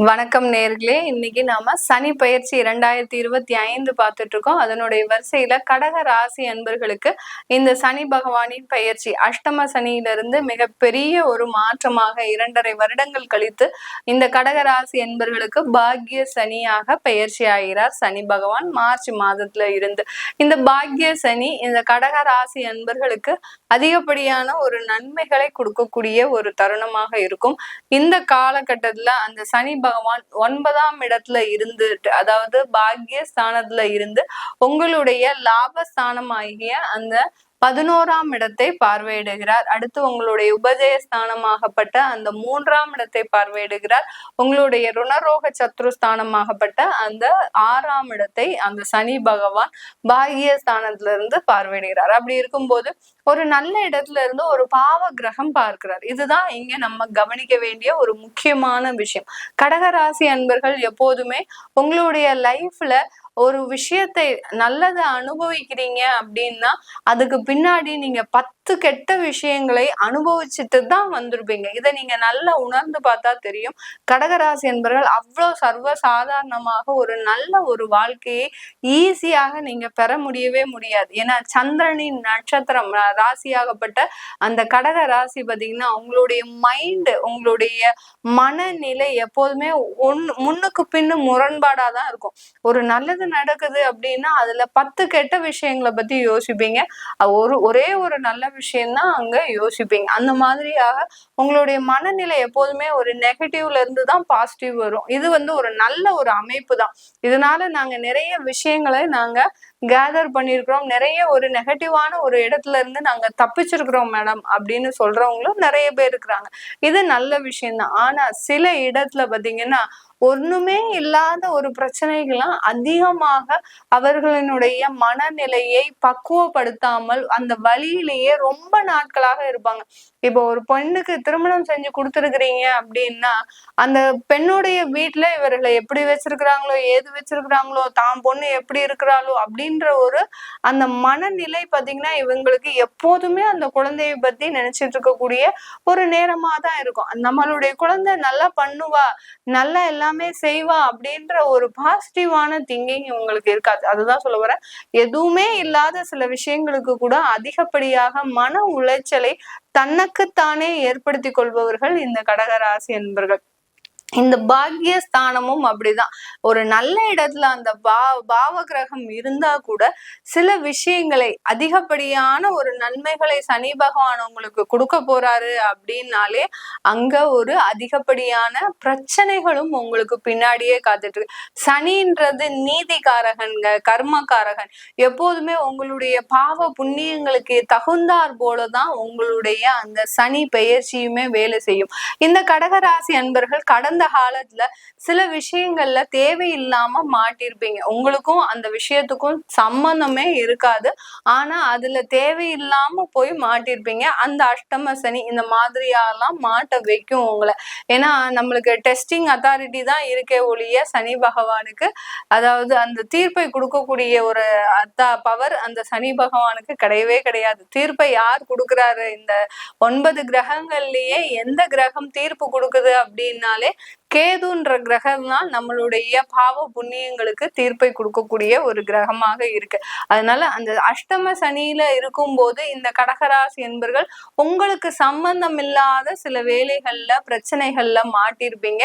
வணக்கம் நேர்களே. இன்னைக்கு நாம சனி பயிற்சி 2025 பார்த்துட்டு இருக்கோம். அதனுடைய வரிசையில கடக ராசி அன்பர்களுக்கு இந்த சனி பகவானின் பயிற்சி அஷ்டம சனியிலிருந்து மிகப்பெரிய ஒரு மாற்றமாக 2.5 வருடங்கள் கழித்து இந்த கடக ராசி அன்பர்களுக்கு பாக்கிய சனியாக பயிற்சி ஆகிறார் சனி பகவான் மார்ச் மாதத்துல இருந்து. இந்த பாக்கிய சனி இந்த கடக ராசி அன்பர்களுக்கு அதிகப்படியான ஒரு நன்மைகளை கொடுக்கக்கூடிய ஒரு தருணமாக இருக்கும். இந்த காலகட்டத்துல அந்த சனி பகவான் 9ஆம் இடத்துல இருந்து, அதாவது பாக்கிய ஸ்தானத்துல இருந்து உங்களுடைய லாபஸ்தானம் ஆகிய அந்த 11ஆம் இடத்தை பார்வையிடுகிறார். அடுத்து உங்களுடைய உபஜய ஸ்தானமாகப்பட்ட அந்த 3ஆம் இடத்தை பார்வையிடுகிறார். உங்களுடைய ருணரோக சத்ருஸ்தானமாகப்பட்ட அந்த 6ஆம் இடத்தை அந்த சனி பகவான் பாகிய ஸ்தானத்துல இருந்து பார்வையிடுகிறார். அப்படி இருக்கும்போது ஒரு நல்ல இடத்துல இருந்து ஒரு பாவ கிரகம் பார்க்கிறார். இதுதான் இங்க நம்ம கவனிக்க வேண்டிய ஒரு முக்கியமான விஷயம். கடகராசி அன்பர்கள் எப்போதுமே உங்களுடைய லைஃப்ல ஒரு விஷயத்தை நல்லதை அனுபவிக்கிறீங்க அப்படின்னா அதுக்கு பின்னாடி நீங்க 10 கெட்ட விஷயங்களை அனுபவிச்சுட்டு தான் வந்திருப்பீங்க. இதை நீங்க நல்லா உணர்ந்து பார்த்தா தெரியும். கடகராசி என்பவர்கள் அவ்வளவு சர்வ சாதாரணமாக ஒரு நல்ல ஒரு வாழ்க்கையை ஈஸியாக நீங்க பெற முடியவே முடியாது. ஏன்னா சந்திரனின் நட்சத்திரம் ராசியாகப்பட்ட அந்த கடக ராசி பார்த்தீங்கன்னா உங்களுடைய மைண்ட், உங்களுடைய மனநிலை எப்போதுமே முன்னுக்கு பின்னு முரண்பாடாதான் இருக்கும். ஒரு நல்லது நடக்குது அப்படின்னா அதுல 10 கெட்ட விஷயங்களை பத்தி யோசிப்பீங்க. ஒரே ஒரு நல்ல விஷயம்தான் அங்க யோசிப்பீங்க. அந்த மாதிரியாக உங்களுடைய மனநிலை எப்போதுமே ஒரு நெகட்டிவ்ல இருந்து தான் பாசிட்டிவ் வரும். இது ஒரு நல்ல ஒரு அமைப்பு தான். இதனால நாங்க நிறைய விஷயங்களை நாங்க கேதர் பண்ணியிருக்கிறோம். நிறைய ஒரு நெகட்டிவான ஒரு இடத்துல இருந்து நாங்க தப்பிச்சிருக்கிறோம் மேடம் அப்படின்னு சொல்றவங்களும் நிறைய பேர் இருக்கிறாங்க. இது நல்ல விஷயம்தான். ஆனா சில இடத்துல பாத்தீங்கன்னா ஒண்ணுமே இல்லாத ஒரு பிரச்சனைகள்லாம் அதிகமாக அவர்களினுடைய மனநிலையை பக்குவப்படுத்தாமல் அந்த வழியிலேயே ரொம்ப நாட்களாக இருப்பாங்க. இப்போ ஒரு பெண்ணுக்கு திருமணம் செஞ்சு கொடுத்துருக்கிறீங்க அப்படின்னா அந்த பெண்ணுடைய வீட்டுல இவர்களை எப்படி வச்சிருக்கிறாங்களோ, ஏது வச்சிருக்கிறாங்களோ, தான் பொண்ணு எப்படி இருக்கிறாளோ அப்படின்ற ஒரு அந்த மனநிலை பாத்தீங்கன்னா இவங்களுக்கு எப்போதுமே அந்த குழந்தையை பத்தி நினைச்சிட்டு இருக்கக்கூடிய ஒரு நேரமா தான் இருக்கும். நம்மளுடைய குழந்தை நல்லா பண்ணுவா, நல்லா எல்லாமே செய்வா அப்படின்ற ஒரு பாசிட்டிவான திங்கிங் உங்களுக்கு இருக்காது. அதுதான் சொல்ல வரேன். எதுவுமே இல்லாத சில விஷயங்களுக்கு கூட அதிகப்படியாக மன உளைச்சலை தனக்குத்தானே ஏற்படுத்தி கொள்பவர்கள் இந்த கடகராசி என்பர்கள். இந்த பாக்கிய ஸ்தானமும் அப்படிதான். ஒரு நல்ல இடத்துல அந்த பாவ கிரகம் இருந்தா கூட சில விஷயங்களை அதிகப்படியான ஒரு நன்மைகளை சனி பகவான் உங்களுக்கு கொடுக்க போறாரு அப்படின்னாலே அங்க ஒரு அதிகப்படியான பிரச்சனைகளும் உங்களுக்கு பின்னாடியே காத்துட்டு இருக்கு. சனின்றது நீதிகாரகன்க, கர்மகாரகன். எப்போதுமே உங்களுடைய பாவ புண்ணியங்களுக்கு தகுந்தார் போலதான் உங்களுடைய அந்த சனி பெயர்ச்சியுமே வேலை செய்யும். இந்த கடகராசி அன்பர்கள் கடந்த காலத்துல சில விஷயங்கள்ல தேவையில்லாம மாட்டிருப்பீங்க. உங்களுக்கும் அந்த விஷயத்துக்கும் சம்பந்தமே இருக்காது. ஆனா அதுல தேவையில்லாம போய் மாட்டிருப்பீங்க. அந்த அஷ்டம சனி இந்த மாதிரியெல்லாம் மாட்ட வைக்கும் உங்களை. ஏன்னா நம்மளுக்கு டெஸ்டிங் அத்தாரிட்டி தான் இருக்கே ஒழிய சனி பகவானுக்கு, அதாவது அந்த தீர்ப்பை கொடுக்கக்கூடிய ஒரு பவர் அந்த சனி பகவானுக்கு கிடையவே கிடையாது. தீர்ப்பை யார் கொடுக்குறாரு? இந்த 9 கிரகங்கள்லயே எந்த கிரகம் தீர்ப்பு கொடுக்குது அப்படின்னாலே கேதுன்ற கிரகம் தான் நம்மளுடைய பாவ புண்ணியங்களுக்கு தீர்ப்பை கொடுக்கக்கூடிய ஒரு கிரகமாக இருக்கு. அதனால அந்த அஷ்டம சனியில இருக்கும்போது இந்த கடகராசி என்பர்கள் உங்களுக்கு சம்பந்தம் இல்லாத சில வேலைகள்ல பிரச்சனைகள்ல மாட்டிருப்பீங்க.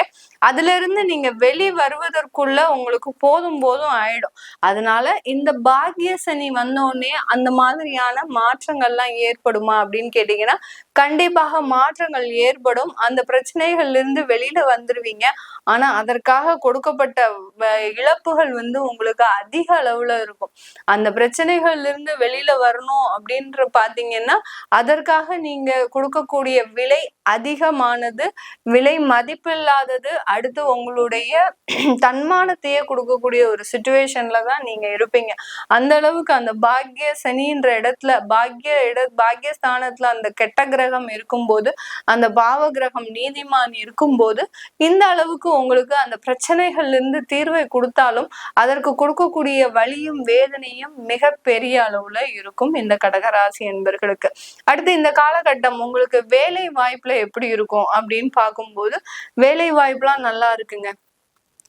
அதுல இருந்து நீங்க வெளி வருவதற்குள்ள உங்களுக்கு போதும் ஆயிடும். அதனால இந்த பாக்கிய சனி வந்தோடனே அந்த மாதிரியான மாற்றங்கள்லாம் ஏற்படுமா அப்படின்னு கேட்டீங்கன்னா கண்டிப்பாக மாற்றங்கள் ஏற்படும். அந்த பிரச்சனைகள்ல இருந்து வெளியில வந்துருவீங்க. ஆனா அதற்காக கொடுக்கப்பட்ட இழப்புகள் உங்களுக்கு அதிக அளவுல இருக்கும். அந்த பிரச்சனைகள்ல இருந்து வெளியில வரணும் அப்படின்ற பாத்தீங்கன்னா அதற்காக நீங்க கொடுக்கக்கூடிய விலை அதிகமானது, விலை மதிப்பில்லாதது. அடுத்து உங்களுடைய தன்மானத்தையே கொடுக்கக்கூடிய ஒரு சிச்சுவேஷன்ல தான் நீங்க இருப்பீங்க. அந்த அளவுக்கு அந்த பாக்கிய சனின்ற இடத்துல பாக்கிய ஸ்தானத்துல அந்த கெட்ட கிரகம் இருக்கும்போது, அந்த பாவ கிரகம் நீதிமான் இருக்கும்போது இந்த அளவுக்கு உங்களுக்கு அந்த பிரச்சனைகள்ல இருந்து தீர்வை கொடுத்தாலும் அதற்கு கொடுக்கக்கூடிய வலியும் வேதனையும் மிக பெரிய அளவுல இருக்கும் இந்த கடகராசி என்பர்களுக்கு. அடுத்து இந்த காலகட்டம் உங்களுக்கு வேலை வாய்ப்புல எப்படி இருக்கும் அப்படின்னு பார்க்கும்போது வேலை வாய்ப்புலாம் நல்லா இருக்குங்க.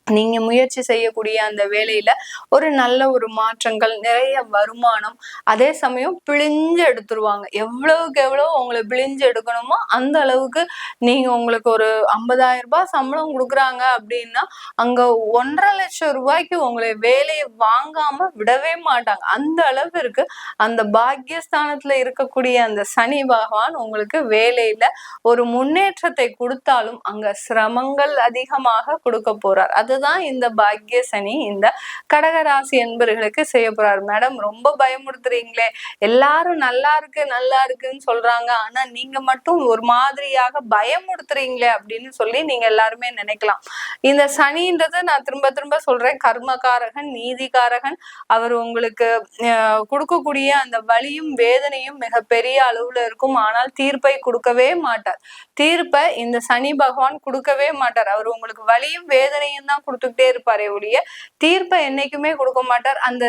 நீங்க முயற்சி செய்யக்கூடிய அந்த வேலையில ஒரு நல்ல ஒரு மாற்றங்கள், நிறைய வருமானம், அதே சமயம் பிழிஞ்சு எடுத்துருவாங்க. எவ்வளவுக்கு எவ்வளவு உங்களை பிழிஞ்சு எடுக்கணுமோ அந்த அளவுக்கு நீங்க உங்களுக்கு ஒரு 50,000 சம்பளம் கொடுக்குறாங்க அப்படின்னா அங்க 1,50,000 ரூபாய்க்கு உங்களை வேலையை வாங்காம விடவே மாட்டாங்க. அந்த அளவு இருக்கு. அந்த பாக்கியஸ்தானத்துல இருக்கக்கூடிய அந்த சனி பகவான் உங்களுக்கு வேலையில ஒரு முன்னேற்றத்தை கொடுத்தாலும் அங்க சிரமங்கள் அதிகமாக கொடுக்க போறார். அதுதான் இந்த பாக்கிய சனி இந்த கடகராசி என்பர்களுக்கு செய்ய போறாரு. மேடம் ரொம்ப பயமுறுத்துறீங்களே, எல்லாரும் நல்லா இருக்கு நல்லா இருக்குன்னு சொல்றாங்க, ஆனா நீங்க மட்டும் ஒரு மாதிரியாக பயமுறுத்துறீங்களே அப்படின்னு சொல்லி நீங்க எல்லாருமே நினைக்கலாம். இந்த சனின்றது நான் திரும்ப திரும்ப சொல்றேன், கர்மகாரகன், நீதிகாரகன். அவர் உங்களுக்கு கொடுக்கக்கூடிய அந்த வலியும் வேதனையும் மிக பெரிய அளவுல இருக்கும். ஆனால் தீர்ப்பை கொடுக்கவே மாட்டார். தீர்ப்பை இந்த சனி பகவான் கொடுக்கவே மாட்டார். அவர் உங்களுக்கு வலியும் வேதனையும் தான் கொடுத்துக்கிட்டே இருப்பாரே ஒழிய தீர்ப்பை என்னைக்குமே கொடுக்க மாட்டார். அந்த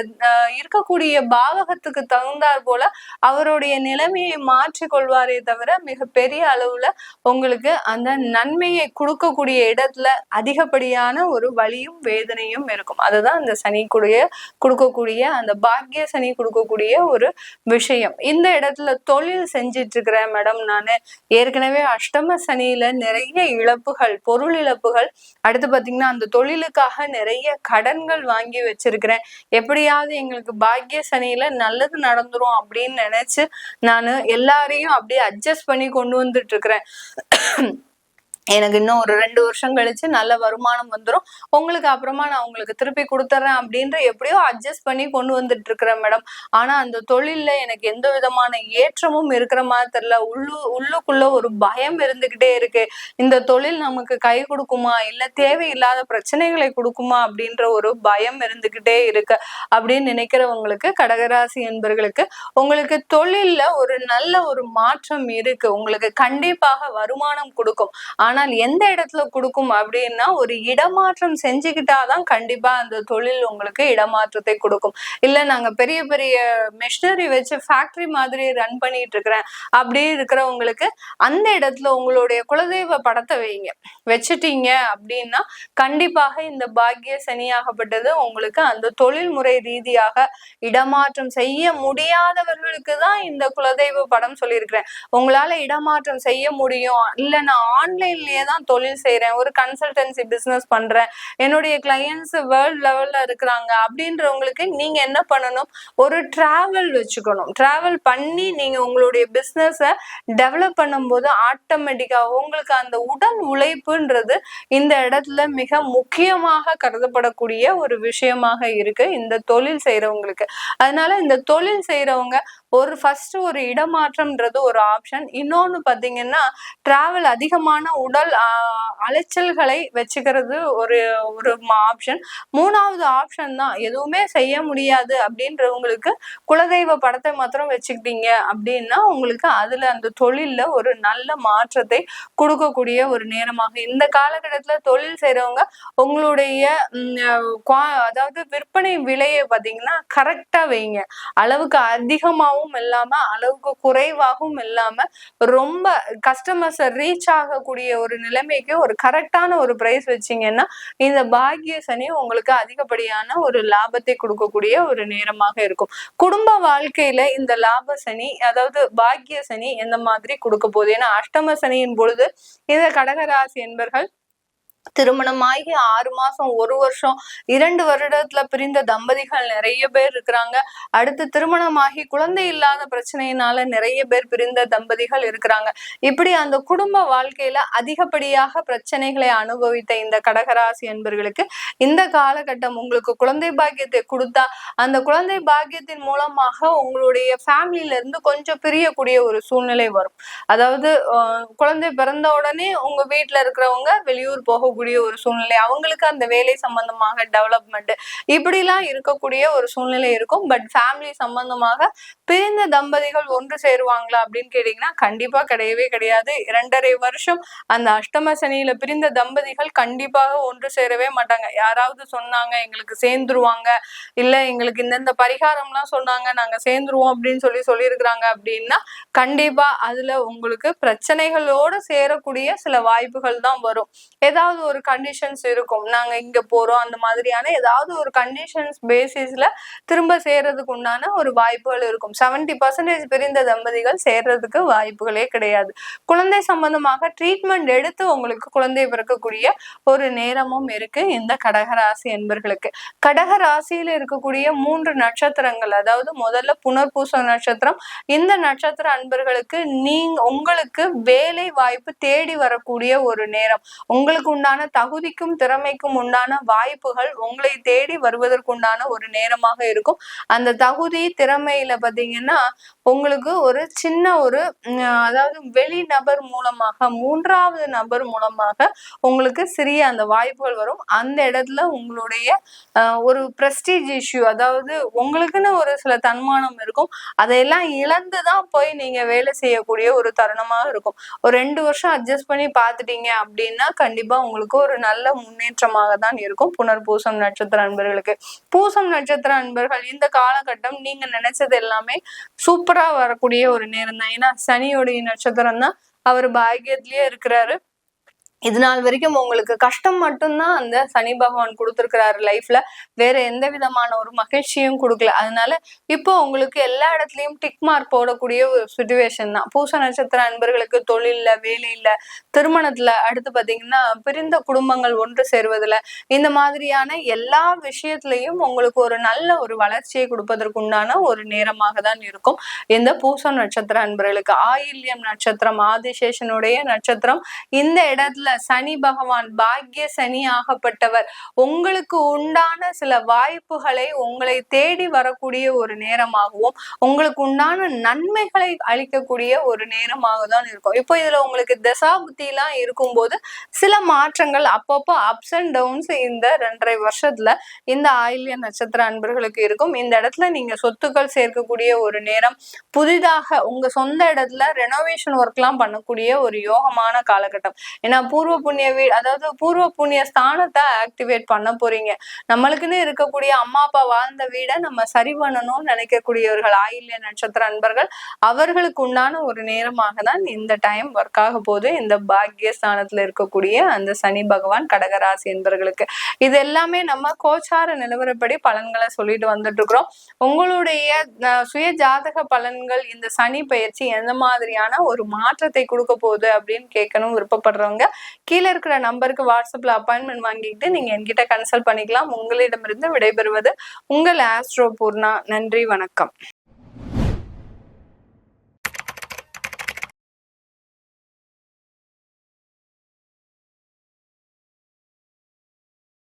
இருக்கக்கூடிய பாவகத்துக்கு தகுந்தாற் போல அவருடைய நிலைமையை மாற்றி கொள்வாரே தவிர மிக பெரிய அளவுல உங்களுக்கு அந்த நன்மையை கொடுக்கக்கூடிய இடத்துல அதிகப்படியான ஒரு வலியும் வேதனையும் இருக்கும். அதுதான் இந்த சனி கொடுக்கக்கூடிய அந்த பாக்கிய சனி கொடுக்கக்கூடிய ஒரு விஷயம். இந்த இடத்துல தொழில் செஞ்சிட்டு இருக்கிறேன் மேடம், நானு ஏற்கனவே அஷ்டம சனியில நிறைய இழப்புகள், பொருள் இழப்புகள், அடுத்து பாத்தீங்கன்னா அந்த தொழிலுக்காக நிறைய கடன்கள் வாங்கி வச்சிருக்கிறேன், எப்படியாவது எங்களுக்கு பாக்கிய சனியில நல்லது நடந்துரும் அப்படின்னு நினைச்சு நானு எல்லாரையும் அப்படியே அட்ஜஸ்ட் பண்ணி கொண்டு வந்துட்டு இருக்கிறேன். எனக்கு இன்னும் ஒரு 2 வருஷம் கழிச்சு நல்ல வருமானம் வந்துடும், உங்களுக்கு அப்புறமா நான் உங்களுக்கு திருப்பி கொடுத்துட்றேன் அப்படின்ற எப்படியோ அட்ஜஸ்ட் பண்ணி கொண்டு வந்துட்டு இருக்கிறேன் மேடம். ஆனா அந்த தொழில்ல எனக்கு எந்த விதமான ஏற்றமும் இருக்கிற மாதிரி தெரியல. உள்ளுக்குள்ள ஒரு பயம் இருந்துகிட்டே இருக்கு. இந்த தொழில் நமக்கு கை கொடுக்குமா இல்ல தேவையில்லாத பிரச்சனைகளை கொடுக்குமா அப்படின்ற ஒரு பயம் இருந்துகிட்டே இருக்கு அப்படின்னு நினைக்கிறவங்களுக்கு, கடகராசி என்பர்களுக்கு உங்களுக்கு தொழில்ல ஒரு நல்ல ஒரு மாற்றம் இருக்கு. உங்களுக்கு கண்டிப்பாக வருமானம் கொடுக்கும். ஆனால் எந்த இடத்துல கொடுக்கும் அப்படின்னா ஒரு இடமாற்றம் செஞ்சுக்கிட்டாதான் கண்டிப்பா அந்த தொழில் உங்களுக்கு இடமாற்றத்தை கொடுக்கும். இல்ல நாங்க பெரிய பெரிய மெஷினரி வச்சு ஃபேக்டரி மாதிரி ரன் பண்ணிட்டு இருக்கிறேன் அப்படி இருக்கிறவங்களுக்கு அந்த இடத்துல உங்களுடைய குலதெய்வ படத்தை வைங்க. வச்சுட்டீங்க அப்படின்னா கண்டிப்பாக இந்த பாக்கிய சனியாகப்பட்டது உங்களுக்கு அந்த தொழில்முறை ரீதியாக இடமாற்றம் செய்ய முடியாதவர்களுக்கு தான் இந்த குலதெய்வ படம் சொல்லியிருக்கிறேன். உங்களால இடமாற்றம் செய்ய முடியும், இல்ல நான் ஆன்லைன்லயே தான் தொழில் செய்யறேன், ஒரு கன்சல்டன்சி பிசினஸ் பண்றேன், என்னுடைய கிளையன்ஸ் வேர்ல்ட் லெவல்ல இருக்கிறாங்க அப்படின்றவங்களுக்கு நீங்க என்ன பண்ணணும், ஒரு டிராவல் வச்சுக்கணும். டிராவல் பண்ணி நீங்க உங்களுடைய பிசினஸ டெவலப் பண்ணும்போது ஆட்டோமேட்டிக்கா உங்களுக்கு அந்த உடல் உழைப்புன்றது இந்த இடத்துல மிக முக்கியமாக கருதப்படக்கூடிய ஒரு விஷயமாக இருக்கு இந்த தொழில் செய்யறவங்களுக்கு. அதனால இந்த தொழில் செய்யறவங்க ஃபர்ஸ்ட் ஒரு இடமாற்றம்ன்றது ஒரு ஆப்ஷன். இன்னொன்னு பாத்தீங்கன்னா டிராவல், அதிகமான உடல் அலைச்சல்களை வச்சுக்கிறது ஒரு ஆப்ஷன். 3வது ஆப்ஷன் தான் எதுவுமே செய்ய முடியாது அப்படின்றவங்களுக்கு குலதெய்வ படத்தை மாத்திரம் வச்சுக்கிட்டீங்க அப்படின்னா உங்களுக்கு அதுல அந்த தொழில்ல ஒரு நல்ல மாற்றத்தை கொடுக்கக்கூடிய ஒரு நேரமாக இந்த காலகட்டத்துல தொழில் செய்யறவங்க உங்களுடைய அதாவது விற்பனை விலையை பாத்தீங்கன்னா கரெக்டா வைங்க. அளவுக்கு அதிகமாகவும் இல்லாம அளவுக்கு குறைவாகவும் இல்லாம ரொம்ப கஸ்டமர்ஸ் ரீச் ஆகக்கூடிய ஒரு நிலைமைக்கு ஒரு கரெக்டான ஒரு பிரைஸ் வச்சீங்கன்னா இந்த பாக்கிய சனி உங்களுக்கு அதிகப்படியான ஒரு லாபத்தை கொடுக்கக்கூடிய ஒரு நேரமாக இருக்கும். குடும்ப வாழ்க்கையில இந்த லாப சனி அதாவது பாக்கிய சனி எந்த மாதிரி கொடுக்க போகுது? ஏன்னா அஷ்டம சனியின் பொழுது இந்த கடகராசி என்பர்கள் திருமணமாகி 6 மாசம் 1 வருஷம் 2 வருடத்துல பிரிந்த தம்பதிகள் நிறைய பேர் இருக்கிறாங்க. அடுத்து திருமணமாகி குழந்தை இல்லாத பிரச்சனையினால நிறைய பேர் பிரிந்த தம்பதிகள் இருக்கிறாங்க. இப்படி அந்த குடும்ப வாழ்க்கையில அதிகப்படியாக பிரச்சனைகளை அனுபவித்த இந்த கடகராசி என்பர்களுக்கு இந்த காலகட்டம் உங்களுக்கு குழந்தை பாக்கியத்தை கொடுத்தா அந்த குழந்தை பாக்கியத்தின் மூலமாக உங்களுடைய ஃபேமிலியில இருந்து கொஞ்சம் பிரியக்கூடிய ஒரு சூழ்நிலை வரும். அதாவது குழந்தை பிறந்த உடனே உங்க வீட்டுல இருக்கிறவங்க வெளியூர் போக ஒரு சூழ்நிலை, அவங்களுக்கு அந்த வேலை சம்பந்தமாக டெவலப்மெண்ட் இப்படி எல்லாம் இருக்கக்கூடிய ஒரு சூழ்நிலை இருக்கும். பட் ஃபேமிலி சம்பந்தமாக பிரிந்த தம்பதிகள் ஒன்று சேருவாங்களா அப்படின்னு கேட்டீங்கன்னா கண்டிப்பா கிடையவே கிடையாது. 2.5 வருஷம் அந்த அஷ்டம சனியில பிரிந்த தம்பதிகள் கண்டிப்பாக ஒன்று சேரவே மாட்டாங்க. யாராவது சொன்னாங்க எங்களுக்கு சேர்ந்துருவாங்க, இல்ல எங்களுக்கு இந்தந்த பரிகாரம் எல்லாம் சொன்னாங்க நாங்க சேர்ந்துருவோம் அப்படின்னு சொல்லியிருக்கிறாங்க அப்படின்னா கண்டிப்பா அதுல உங்களுக்கு பிரச்சனைகளோட சேரக்கூடிய சில வாய்ப்புகள் தான் வரும். ஏதாவது ஒரு கண்டிஷன்ஸ் இருக்கும். நாங்க இங்க போறோம் அந்த மாதிரியான ஏதாவது ஒரு கண்டிஷன்ஸ் பேசிஸ்ல திரும்ப சேர்றதுக்கு உண்டான ஒரு வாய்ப்புகள் இருக்கும். 70% பிரிந்த தம்பதிகள் சேர்றதுக்கு வாய்ப்புகளே கிடையாது. குழந்தை சம்பந்தமாக ட்ரீட்மெண்ட் எடுத்து உங்களுக்கு குழந்தை பிறக்கக்கூடிய ஒரு நேரமும் இருக்கு இந்த கடகராசி என்பர்களுக்கு. கடகராசியில இருக்கக்கூடிய 3 நட்சத்திரங்கள், அதாவது முதல்ல புனர்பூச நட்சத்திரம். இந்த நட்சத்திர அன்பர்களுக்கு உங்களுக்கு வேலை வாய்ப்பு தேடி வரக்கூடிய ஒரு நேரம். உங்களுக்கு உண்டான தகுதிக்கும் திறமைக்கும் உண்டான வாய்ப்புகள் உங்களை தேடி வருவதற்குண்டான ஒரு நேரமாக இருக்கும். அந்த தகுதி திறமையில பாத்தீங்கன்னா உங்களுக்கு ஒரு சின்ன ஒரு அதாவது வெளி நபர் மூலமாக, 3வது நபர் மூலமாக உங்களுக்கு சிறிய அந்த வாய்ப்புகள் வரும். அந்த இடத்துல உங்களுடைய ஒரு பிரஸ்டீஜ் இஷ்யூ, அதாவது உங்களுக்குன்னு ஒரு சில தன்மானம் இருக்கும், அதையெல்லாம் இழந்துதான் போய் நீங்க வேலை செய்யக்கூடிய ஒரு தருணமாக இருக்கும். ஒரு 2 வருஷம் அட்ஜஸ்ட் பண்ணி பாத்துட்டீங்க அப்படின்னா கண்டிப்பா உங்களுக்கு ஒரு நல்ல முன்னேற்றமாக தான் இருக்கும். புனர்பூசம் நட்சத்திர அன்பர்களுக்கு, பூசம் நட்சத்திர அன்பர்கள் இந்த காலகட்டம் நீங்க நினைச்சது எல்லாமே சூப்பரா வரக்கூடிய ஒரு நேரம் தான். ஏன்னா சனியோடைய நட்சத்திரம் தான், அவர் பாக்கியத்திலேயே இருக்கிறாரு. இது நாள் வரைக்கும் உங்களுக்கு கஷ்டம் மட்டும்தான் அந்த சனி பகவான் கொடுத்திருக்கிறாரு லைஃப்ல, வேற எந்த விதமான ஒரு மகிழ்ச்சியும் கொடுக்கல. அதனால இப்போ உங்களுக்கு எல்லா இடத்துலயும் டிக் மார்க் போடக்கூடிய ஒரு சிச்சுவேஷன் தான். பூச நட்சத்திர அன்பர்களுக்கு தொழில்ல, வேலையில, திருமணத்துல, அடுத்து பாத்தீங்கன்னா பிரிந்த குடும்பங்கள் ஒன்று சேர்வதுல, இந்த மாதிரியான எல்லா விஷயத்திலையும் உங்களுக்கு ஒரு நல்ல ஒரு வளர்ச்சியை கொடுப்பதற்குண்டான ஒரு நேரமாக தான் இருக்கும் இந்த பூசம் நட்சத்திர அன்பர்களுக்கு. ஆயில்யம் நட்சத்திரம் ஆதிசேஷனுடைய நட்சத்திரம். இந்த இடத்துல சனி பகவான் பாக்கிய சனி ஆகப்பட்டவர் உங்களுக்கு உண்டான சில வாய்ப்புகளை உங்களை தேடி வரக்கூடிய ஒரு நேரமாகவும் உங்களுக்கு உண்டான நன்மைகளை அளிக்கக்கூடிய ஒரு நேரமாக தான் இருக்கும். இப்போ இதுல உங்களுக்கு தசாபுத்தி எல்லாம் இருக்கும்போது சில மாற்றங்கள் அப்பப்போ அப்ஸ் அண்ட் டவுன்ஸ் இந்த 2.5 வருஷத்துல இந்த ஆயில்ய நட்சத்திர அன்பர்களுக்கு இருக்கும். இந்த இடத்துல நீங்க சொத்துக்கள் சேர்க்கக்கூடிய ஒரு நேரம், புதிதாக உங்க சொந்த இடத்துல ரெனோவேஷன் ஒர்க் எல்லாம் பண்ணக்கூடிய ஒரு யோகமான காலகட்டம். ஏன்னா பூர்வ புண்ணிய வீடு, அதாவது பூர்வ புண்ணிய ஸ்தானத்தை ஆக்டிவேட் பண்ண போறீங்க. நம்மளுக்குன்னு இருக்கக்கூடிய அம்மா அப்பா வாழ்ந்த வீடை நம்ம சரி பண்ணணும்னு நினைக்கக்கூடியவர்கள் ஆயில்ய நட்சத்திர அன்பர்கள், அவர்களுக்கு உண்டான ஒரு நேரமாக தான் இந்த டைம் ஒர்க் ஆக போது இந்த பாக்கிய ஸ்தானத்துல இருக்கக்கூடிய அந்த சனி பகவான் கடகராசி என்பர்களுக்கு. இது எல்லாமே நம்ம கோச்சார நிலவரப்படி பலன்களை சொல்லிட்டு வந்துட்டு இருக்கிறோம். உங்களுடைய சுய ஜாதக பலன்கள் இந்த சனி பயிற்சி எந்த மாதிரியான ஒரு மாற்றத்தை கொடுக்க போகுது அப்படின்னு கேட்கணும் விருப்பப்படுறவங்க கீழே இருக்கிற நம்பருக்கு வாட்ஸ்அப்ல அப்பாயின்மெண்ட் வாங்கிக்கிட்டு நீங்க என்கிட்ட கன்சல்ட் பண்ணிக்கலாம். உங்களிடமிருந்து விடைபெறுவது உங்கள் ஆஸ்ட்ரோ பூர்ணா. நன்றி, வணக்கம்.